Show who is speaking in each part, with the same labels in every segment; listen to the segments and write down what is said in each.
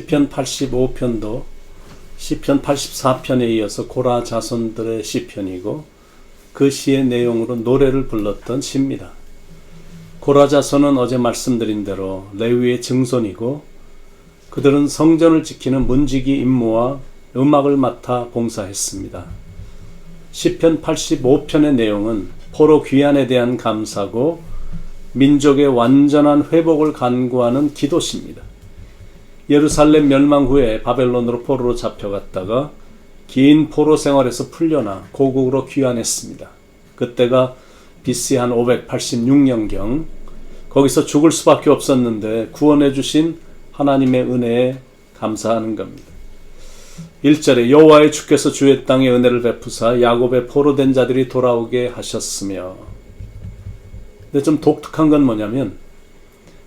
Speaker 1: 시편 85편도 시편 84편에 이어서 고라 자손들의 시편이고 그 시의 내용으로 노래를 불렀던 시입니다. 고라 자손은 어제 말씀드린 대로 레위의 증손이고 그들은 성전을 지키는 문지기 임무와 음악을 맡아 봉사했습니다. 시편 85편의 내용은 포로 귀환에 대한 감사고 민족의 완전한 회복을 간구하는 기도시입니다. 예루살렘 멸망 후에 바벨론으로 포로로 잡혀갔다가 긴 포로 생활에서 풀려나 고국으로 귀환했습니다. 그때가 BC 한 586년경 거기서 죽을 수밖에 없었는데 구원해 주신 하나님의 은혜에 감사하는 겁니다. 1절에 여호와의 주께서 주의 땅에 은혜를 베푸사 야곱의 포로된 자들이 돌아오게 하셨으며. 근데 좀 독특한 건 뭐냐면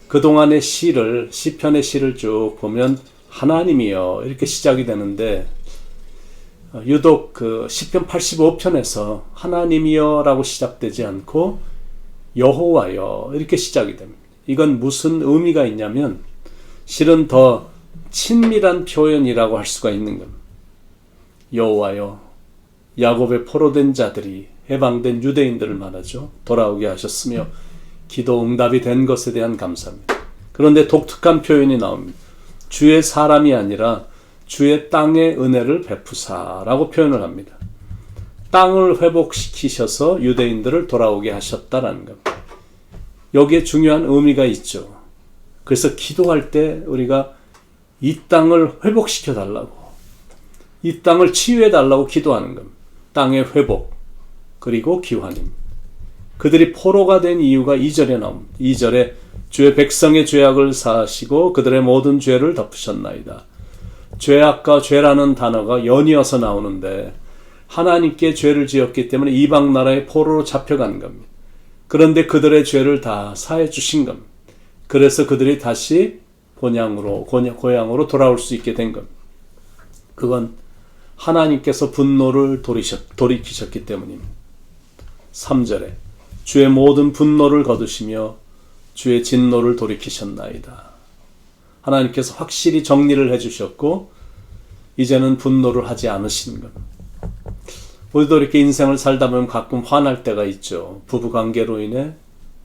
Speaker 1: 그동안의 시편의 시를 쭉 보면 하나님이여 이렇게 시작이 되는데 유독 그 시편 85편에서 하나님이여 라고 시작되지 않고 여호와여 이렇게 시작이 됩니다. 이건 무슨 의미가 있냐면 실은 더 친밀한 표현이라고 할 수가 있는 겁니다. 여호와여, 야곱의 포로된 자들이 해방된 유대인들을 말하죠. 돌아오게 하셨으며 기도 응답이 된 것에 대한 감사입니다. 그런데 독특한 표현이 나옵니다. 주의 사람이 아니라 주의 땅의 은혜를 베푸사라고 표현을 합니다. 땅을 회복시키셔서 유대인들을 돌아오게 하셨다라는 겁니다. 여기에 중요한 의미가 있죠. 그래서 기도할 때 우리가 이 땅을 회복시켜 달라고, 이 땅을 치유해 달라고 기도하는 겁니다. 땅의 회복 그리고 기환입니다. 그들이 포로가 된 이유가 2절에 나옵니다. 2절에 주의 백성의 죄악을 사하시고 그들의 모든 죄를 덮으셨나이다. 죄악과 죄라는 단어가 연이어서 나오는데 하나님께 죄를 지었기 때문에 이방 나라의 포로로 잡혀간 겁니다. 그런데 그들의 죄를 다 사해 주신 겁니다. 그래서 그들이 다시 고향으로 돌아올 수 있게 된 겁니다. 그건 하나님께서 분노를 돌이키셨기 때문입니다. 3절에 주의 모든 분노를 거두시며 주의 진노를 돌이키셨나이다. 하나님께서 확실히 정리를 해주셨고 이제는 분노를 하지 않으시는 겁니다. 우리도 이렇게 인생을 살다 보면 가끔 화날 때가 있죠. 부부관계로 인해,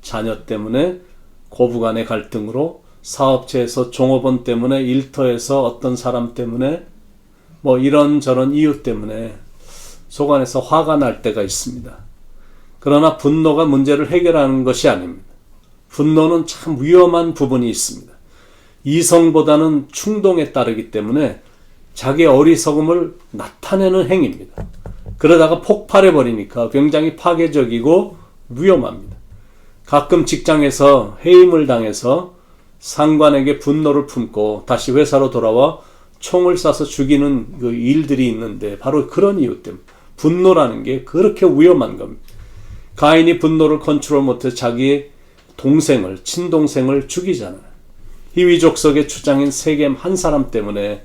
Speaker 1: 자녀 때문에, 고부간의 갈등으로, 사업체에서 종업원 때문에, 일터에서 어떤 사람 때문에, 뭐 이런저런 이유 때문에 속 안에서 화가 날 때가 있습니다. 그러나 분노가 문제를 해결하는 것이 아닙니다. 분노는 참 위험한 부분이 있습니다. 이성보다는 충동에 따르기 때문에 자기의 어리석음을 나타내는 행위입니다. 그러다가 폭발해버리니까 굉장히 파괴적이고 위험합니다. 가끔 직장에서 해임을 당해서 상관에게 분노를 품고 다시 회사로 돌아와 총을 쏴서 죽이는 그 일들이 있는데 바로 그런 이유 때문에 분노라는 게 그렇게 위험한 겁니다. 가인이 분노를 컨트롤 못해 자기의 친동생을 죽이잖아요. 히위족속의 주장인 세겜 한 사람 때문에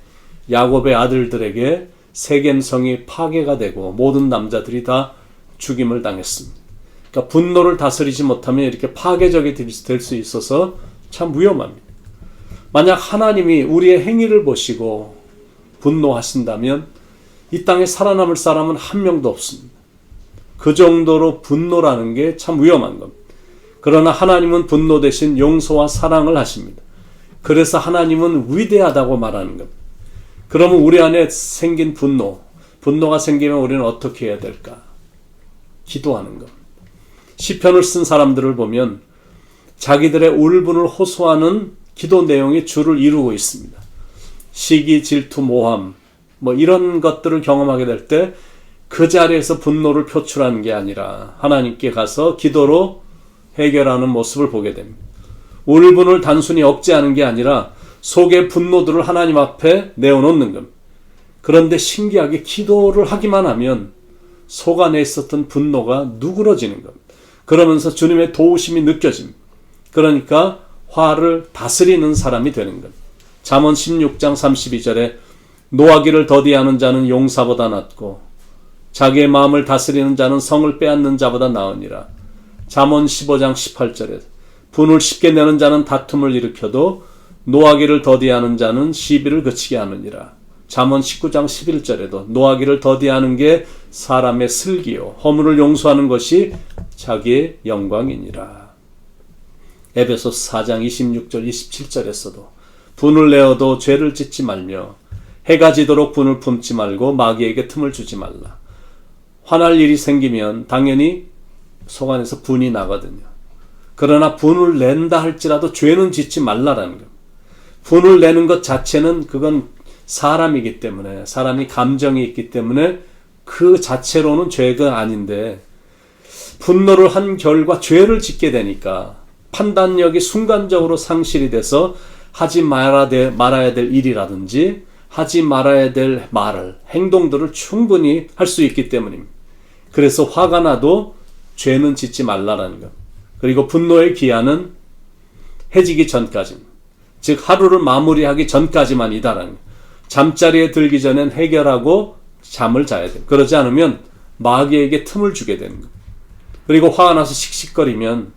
Speaker 1: 야곱의 아들들에게 세겜성이 파괴가 되고 모든 남자들이 다 죽임을 당했습니다. 그러니까 분노를 다스리지 못하면 이렇게 파괴적이 될 수 있어서 참 위험합니다. 만약 하나님이 우리의 행위를 보시고 분노하신다면 이 땅에 살아남을 사람은 한 명도 없습니다. 그 정도로 분노라는 게 참 위험한 겁니다. 그러나 하나님은 분노 대신 용서와 사랑을 하십니다. 그래서 하나님은 위대하다고 말하는 겁니다. 그러면 우리 안에 생긴 분노가 생기면 우리는 어떻게 해야 될까? 기도하는 겁니다. 시편을 쓴 사람들을 보면 자기들의 울분을 호소하는 기도 내용이 주를 이루고 있습니다. 시기, 질투, 모함 뭐 이런 것들을 경험하게 될 때 그 자리에서 분노를 표출하는 게 아니라 하나님께 가서 기도로 해결하는 모습을 보게 됩니다. 울분을 단순히 억제하는 게 아니라 속의 분노들을 하나님 앞에 내어놓는 겁니다. 그런데 신기하게 기도를 하기만 하면 속 안에 있었던 분노가 누그러지는 겁니다. 그러면서 주님의 도우심이 느껴집니다. 그러니까 화를 다스리는 사람이 되는 겁니다. 잠언 16장 32절에 노하기를 더디하는 자는 용사보다 낫고 자기의 마음을 다스리는 자는 성을 빼앗는 자보다 나으니라. 잠언 15장 18절에 분을 쉽게 내는 자는 다툼을 일으켜도 노하기를 더디하는 자는 시비를 그치게 하느니라. 잠언 19장 11절에도 노하기를 더디하는 게 사람의 슬기요 허물을 용서하는 것이 자기의 영광이니라. 에베소서 4장 26절 27절에서도 분을 내어도 죄를 짓지 말며 해가 지도록 분을 품지 말고 마귀에게 틈을 주지 말라. 화날 일이 생기면 당연히 속 안에서 분이 나거든요. 그러나 분을 낸다 할지라도 죄는 짓지 말라라는 것. 분을 내는 것 자체는 그건 사람이기 때문에, 사람이 감정이 있기 때문에 그 자체로는 죄가 아닌데, 분노를 한 결과 죄를 짓게 되니까 판단력이 순간적으로 상실이 돼서 하지 말아야 될 일이라든지 하지 말아야 될 말을, 행동들을 충분히 할 수 있기 때문입니다. 그래서 화가 나도 죄는 짓지 말라라는 것. 그리고 분노의 기한은 해지기 전까지입니다. 즉 하루를 마무리하기 전까지만이다라는 것. 잠자리에 들기 전엔 해결하고 잠을 자야 돼요. 그러지 않으면 마귀에게 틈을 주게 되는 것. 그리고 화가 나서 씩씩거리면,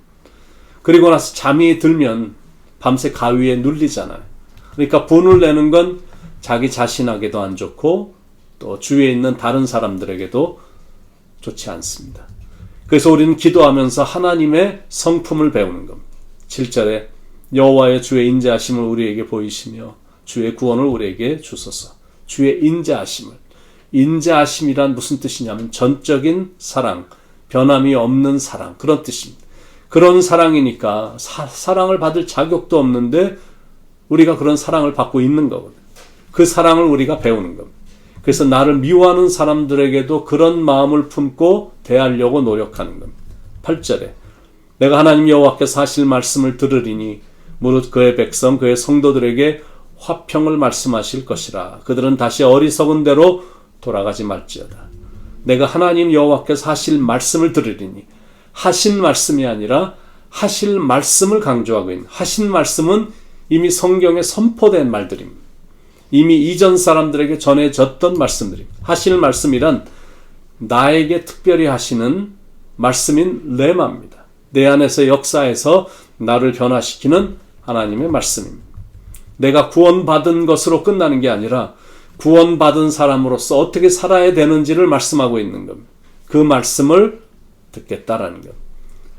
Speaker 1: 그리고 나서 잠이 들면 밤새 가위에 눌리잖아요. 그러니까 분을 내는 건 자기 자신에게도 안 좋고 또 주위에 있는 다른 사람들에게도 좋지 않습니다. 그래서 우리는 기도하면서 하나님의 성품을 배우는 겁니다. 7절에 여호와의 주의 인자하심을 우리에게 보이시며 주의 구원을 우리에게 주소서. 주의 인자하심을. 인자하심이란 무슨 뜻이냐면 전적인 사랑, 변함이 없는 사랑, 그런 뜻입니다. 그런 사랑이니까 사랑을 받을 자격도 없는데 우리가 그런 사랑을 받고 있는 거거든요. 그 사랑을 우리가 배우는 겁니다. 그래서 나를 미워하는 사람들에게도 그런 마음을 품고 대하려고 노력하는 겁니다. 8절에 내가 하나님 여호와께서 하실 말씀을 들으리니 무릇 그의 백성 그의 성도들에게 화평을 말씀하실 것이라. 그들은 다시 어리석은 대로 돌아가지 말지어다. 내가 하나님 여호와께서 하실 말씀을 들으리니, 하신 말씀이 아니라 하실 말씀을 강조하고 있는, 하신 말씀은 이미 성경에 선포된 말들입니다. 이미 이전 사람들에게 전해졌던 말씀들입니다. 하실 말씀이란 나에게 특별히 하시는 말씀인 레마입니다. 내 안에서 역사해서 나를 변화시키는 하나님의 말씀입니다. 내가 구원받은 것으로 끝나는 게 아니라 구원받은 사람으로서 어떻게 살아야 되는지를 말씀하고 있는 겁니다. 그 말씀을 듣겠다라는 것.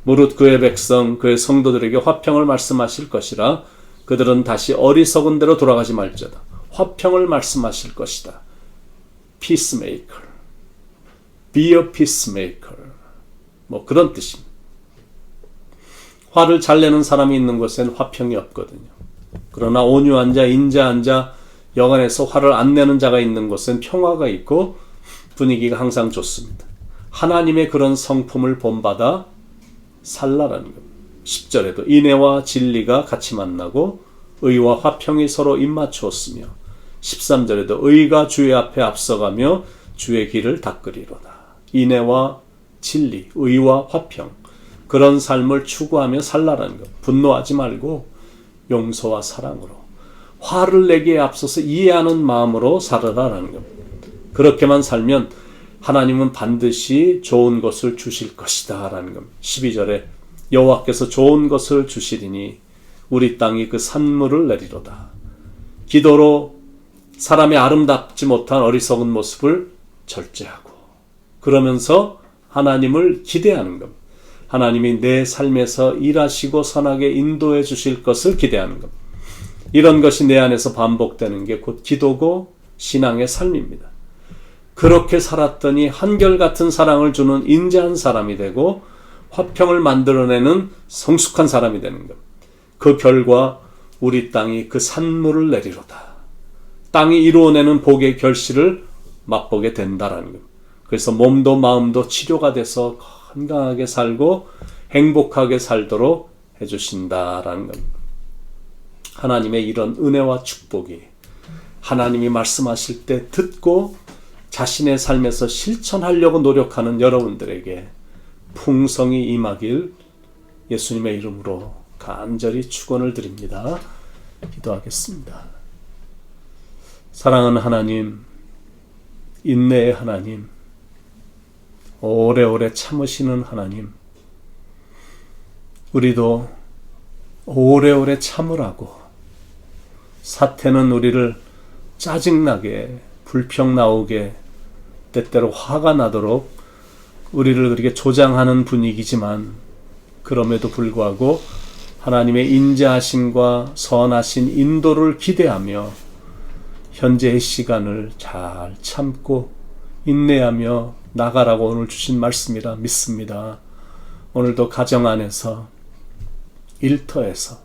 Speaker 1: 무릇 그의 백성, 그의 성도들에게 화평을 말씀하실 것이라. 그들은 다시 어리석은 대로 돌아가지 말지어다. 화평을 말씀하실 것이다. Peacemaker. Be a peacemaker. 뭐 그런 뜻입니다. 화를 잘 내는 사람이 있는 곳엔 화평이 없거든요. 그러나 온유한 자, 인자한 자, 여간에서 화를 안 내는 자가 있는 곳엔 평화가 있고 분위기가 항상 좋습니다. 하나님의 그런 성품을 본받아 살라라는 겁니다. 10절에도 인애와 진리가 같이 만나고 의와 화평이 서로 입맞추었으며 13절에도 의가 주의 앞에 앞서가며 주의 길을 닦으리로다. 인애와 진리, 의와 화평, 그런 삶을 추구하며 살라라는 것. 분노하지 말고 용서와 사랑으로, 화를 내기에 앞서서 이해하는 마음으로 살아라라는 것. 그렇게만 살면 하나님은 반드시 좋은 것을 주실 것이다 라는 겁니다. 12절에 여호와께서 좋은 것을 주시리니 우리 땅이 그 산물을 내리로다. 기도로 사람의 아름답지 못한 어리석은 모습을 절제하고 그러면서 하나님을 기대하는 겁니다. 하나님이 내 삶에서 일하시고 선하게 인도해 주실 것을 기대하는 겁니다. 이런 것이 내 안에서 반복되는 게 곧 기도고 신앙의 삶입니다. 그렇게 살았더니 한결같은 사랑을 주는 인자한 사람이 되고 화평을 만들어내는 성숙한 사람이 되는 것. 그 결과 우리 땅이 그 산물을 내리로다. 땅이 이루어내는 복의 결실을 맛보게 된다라는 것. 그래서 몸도 마음도 치료가 돼서 건강하게 살고 행복하게 살도록 해주신다라는 것. 하나님의 이런 은혜와 축복이 하나님이 말씀하실 때 듣고 자신의 삶에서 실천하려고 노력하는 여러분들에게 풍성히 임하길 예수님의 이름으로 간절히 축원을 드립니다. 기도하겠습니다. 사랑하는 하나님, 인내의 하나님, 오래오래 참으시는 하나님, 우리도 오래오래 참으라고 사태는 우리를 짜증나게, 불평 나오게, 때때로 화가 나도록 우리를 그렇게 조장하는 분위기지만, 그럼에도 불구하고 하나님의 인자하심과 선하신 인도를 기대하며 현재의 시간을 잘 참고 인내하며 나가라고 오늘 주신 말씀이라 믿습니다. 오늘도 가정 안에서, 일터에서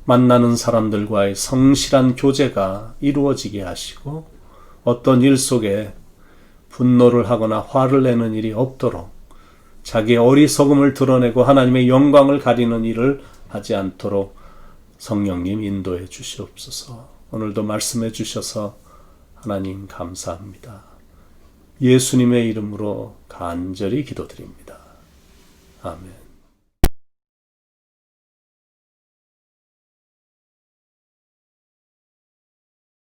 Speaker 1: 만나는 사람들과의 성실한 교제가 이루어지게 하시고, 어떤 일 속에 분노를 하거나 화를 내는 일이 없도록 자기의 어리석음을 드러내고 하나님의 영광을 가리는 일을 하지 않도록 성령님 인도해 주시옵소서. 오늘도 말씀해 주셔서 하나님 감사합니다. 예수님의 이름으로 간절히 기도드립니다. 아멘.